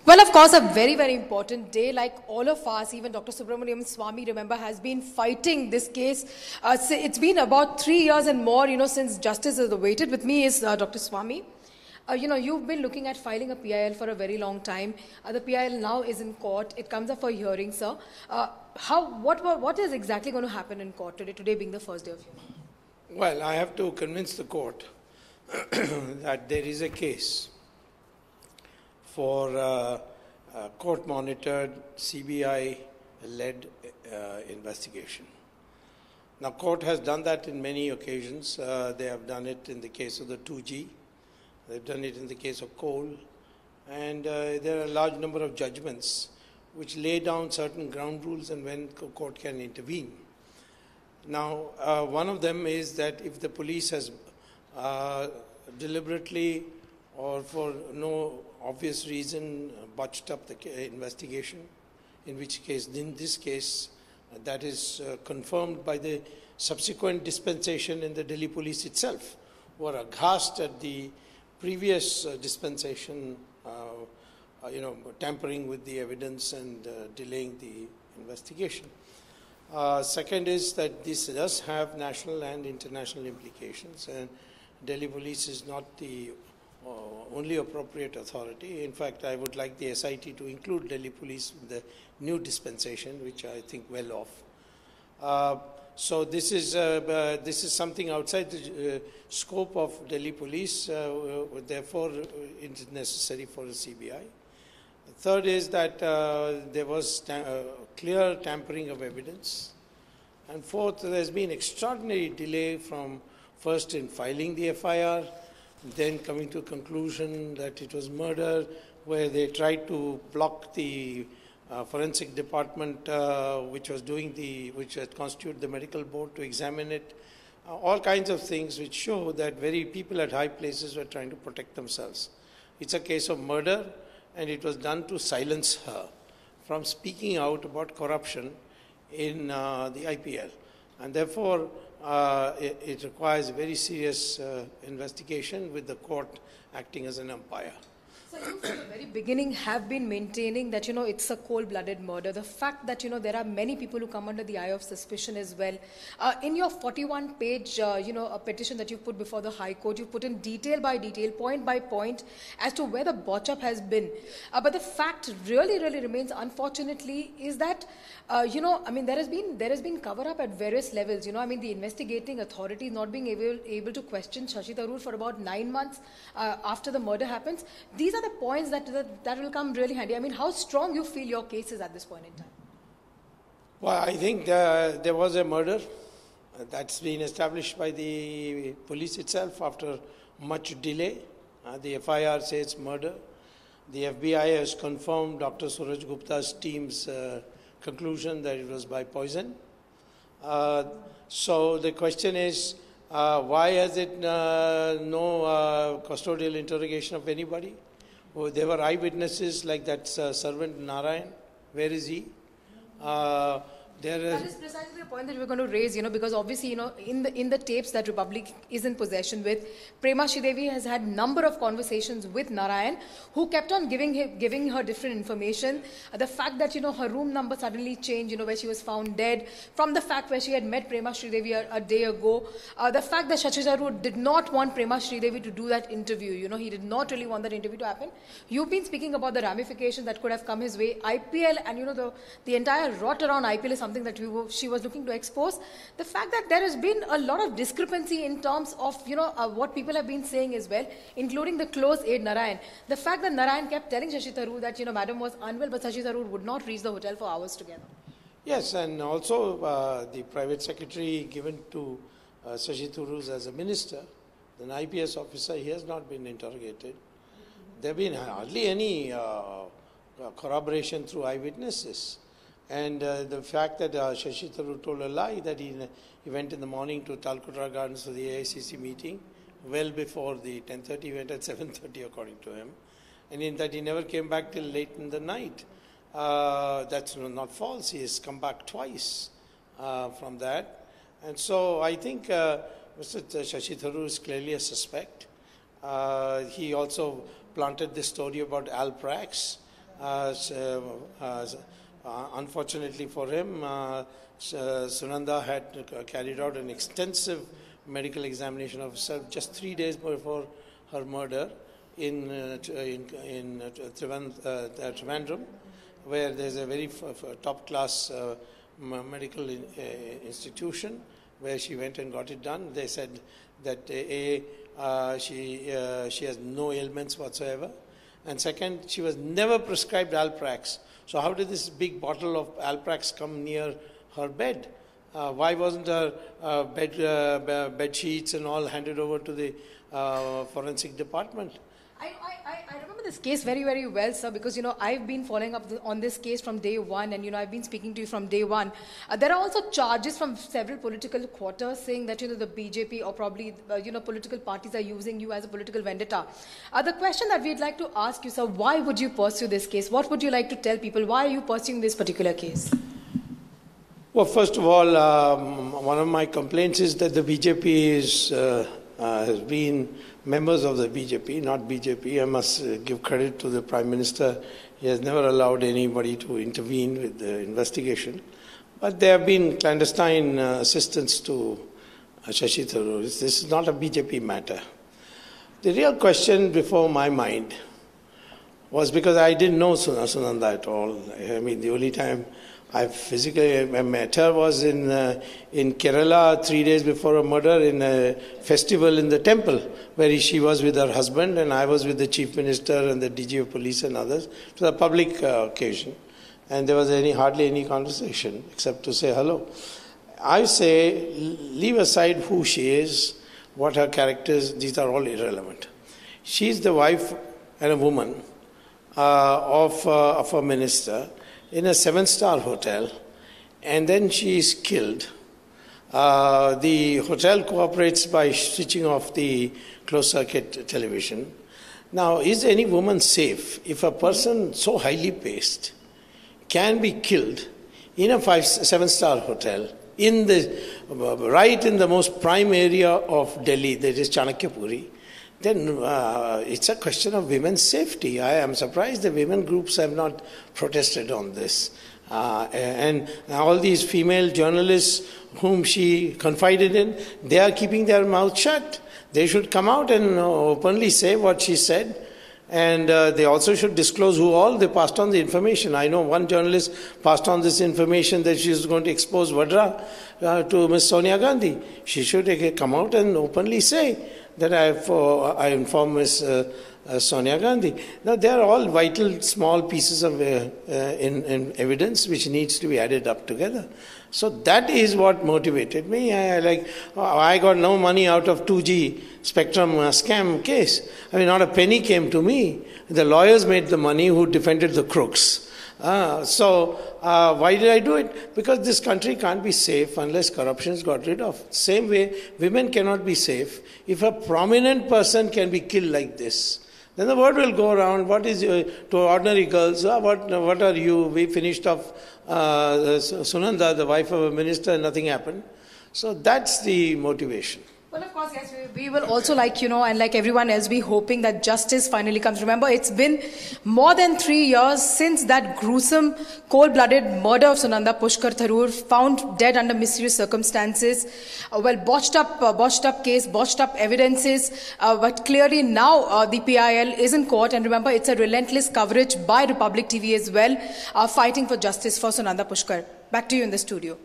Well, of course, a very, very important day. Like all of us, even Dr. Subramanian Swamy, remember, has been fighting this case. It's been about 3 years and more, since justice is awaited. With me is Dr. Swamy. You've been looking at filing a PIL for a very long time. The PIL now is in court. It comes up for hearing, sir. What is exactly going to happen in court today, today being the first day of hearing? Well, I have to convince the court that there is a case for court-monitored, CBI-led investigation. Now, court has done that in many occasions. They have done it in the case of the 2G. They've done it in the case of coal. And there are a large number of judgments which lay down certain ground rules and when court can intervene. Now, one of them is that if the police has deliberately or for no obvious reason botched up the investigation, in which case, in this case, that is confirmed by the subsequent dispensation in the Delhi police itself, who are aghast at the previous dispensation, tampering with the evidence and delaying the investigation. Second is that this does have national and international implications, and Delhi police is not the only appropriate authority. In fact, I would like the SIT to include Delhi police in the new dispensation, which I think well off. So this is something outside the scope of Delhi police, therefore it is necessary for a CBI. Third is that there was clear tampering of evidence. And fourth, there has been extraordinary delay from first in filing the FIR, then coming to a conclusion that it was murder, where they tried to block the forensic department which had constituted the medical board to examine it. All kinds of things which show that very people at high places were trying to protect themselves. It's a case of murder, and it was done to silence her from speaking out about corruption in the IPL. And therefore, it requires a very serious investigation with the court acting as an umpire. So you from the very beginning have been maintaining that, it's a cold-blooded murder. The fact that, there are many people who come under the eye of suspicion as well. In your 41-page, a petition that you put before the High Court, you put in detail by detail, point by point, as to where the botch-up has been. But the fact really remains, unfortunately, is that, there has been cover-up at various levels. The investigating authorities not being able to question Shashi Tharoor for about 9 months after the murder happens. These are the points that will come really handy. How strong you feel your case is at this point in time? Well, I think there was a murder that's been established by the police itself after much delay. The FIR says murder. The FBI has confirmed Dr. Suraj Gupta's team's conclusion that it was by poison. So the question is, why has it no custodial interrogation of anybody? Oh, there were eyewitnesses like that servant Narayan. Where is he? That is precisely the point that we're going to raise, because obviously, in the tapes that Republic is in possession with, Prema Sridevi has had number of conversations with Narayan, who kept on giving her different information. The fact that, her room number suddenly changed, where she was found dead, from the fact where she had met Prema Sridevi a day ago, the fact that Shashi Tharoor did not want Prema Sridevi to do that interview, he did not really want that interview to happen. You've been speaking about the ramifications that could have come his way. IPL and, the entire rot around IPL is something that she was looking to expose. The fact that there has been a lot of discrepancy in terms of what people have been saying as well, including the close aide Narayan. The fact that Narayan kept telling Shashi Tharoor that madam was unwell, but Shashi Tharoor would not reach the hotel for hours together. Yes, and also the private secretary given to Shashi Tharoor as a minister, an IPS officer, he has not been interrogated. There have been hardly any corroboration through eyewitnesses. And the fact that Shashi Tharoor told a lie that he went in the morning to Talkotara Gardens for the AICC meeting, well before the 10:30, he went at 7:30 according to him, and in that he never came back till late in the night. That's not false. He has come back twice from that. And so I think Mr. Shashi Tharoor is clearly a suspect. He also planted this story about Al Prax. Unfortunately for him, Sunanda had carried out an extensive medical examination of herself just 3 days before her murder in Trivandrum, where there's a very top-class medical institution where she went and got it done. They said that she has no ailments whatsoever, and second, she was never prescribed Alprax. So how did this big bottle of Alprax come near her bed? Why wasn't her bed sheets and all handed over to the forensic department? I remember this case very, very well, sir, because, I've been following up on this case from day one, and, I've been speaking to you from day one. There are also charges from several political quarters saying that, the BJP or probably, political parties are using you as a political vendetta. The question that we'd like to ask you, sir, why would you pursue this case? What would you like to tell people? Why are you pursuing this particular case? Well, first of all, one of my complaints is that the BJP has been members of the BJP, not BJP. I must give credit to the Prime Minister. He has never allowed anybody to intervene with the investigation. But there have been clandestine assistance to Shashi Tharoor. This is not a BJP matter. The real question before my mind was, because I didn't know Sunanda at all. I mean, the only time I physically met her was in Kerala 3 days before her murder in a festival in the temple, where she was with her husband and I was with the Chief Minister and the DG of Police and others. It was a public occasion, and there was hardly any conversation except to say hello. I say, leave aside who she is, what her character is, these are all irrelevant. She is the wife and a woman of a minister in a 7-star hotel, and then she is killed. The hotel cooperates by switching off the closed-circuit television. Now, is any woman safe if a person so highly paced can be killed in a 7-star hotel right in the most prime area of Delhi, that is Chanakyapuri? Then it's a question of women's safety. I am surprised the women groups have not protested on this. And all these female journalists whom she confided in, they are keeping their mouth shut. They should come out and openly say what she said. And they also should disclose who all they passed on the information. I know one journalist passed on this information that she is going to expose Vadra to Ms. Sonia Gandhi. She should come out and openly say that I informed Ms. Sonia Gandhi. Now, there are all vital small pieces of in evidence which needs to be added up together. So that is what motivated me. I got no money out of 2G spectrum scam case. I mean, not a penny came to me. The lawyers made the money who defended the crooks. Why did I do it? Because this country can't be safe unless corruption is got rid of. Same way, women cannot be safe. If a prominent person can be killed like this, then the word will go around, what is to ordinary girls, what are you? We finished off Sunanda, the wife of a minister, and nothing happened. So that's the motivation. Well, of course, yes, we will also and like everyone else, be hoping that justice finally comes. Remember, it's been more than 3 years since that gruesome, cold-blooded murder of Sunanda Pushkar Tharoor, found dead under mysterious circumstances. Botched up case, botched up evidences. But clearly now the PIL is in court. And remember, it's a relentless coverage by Republic TV as well, fighting for justice for Sunanda Pushkar. Back to you in the studio.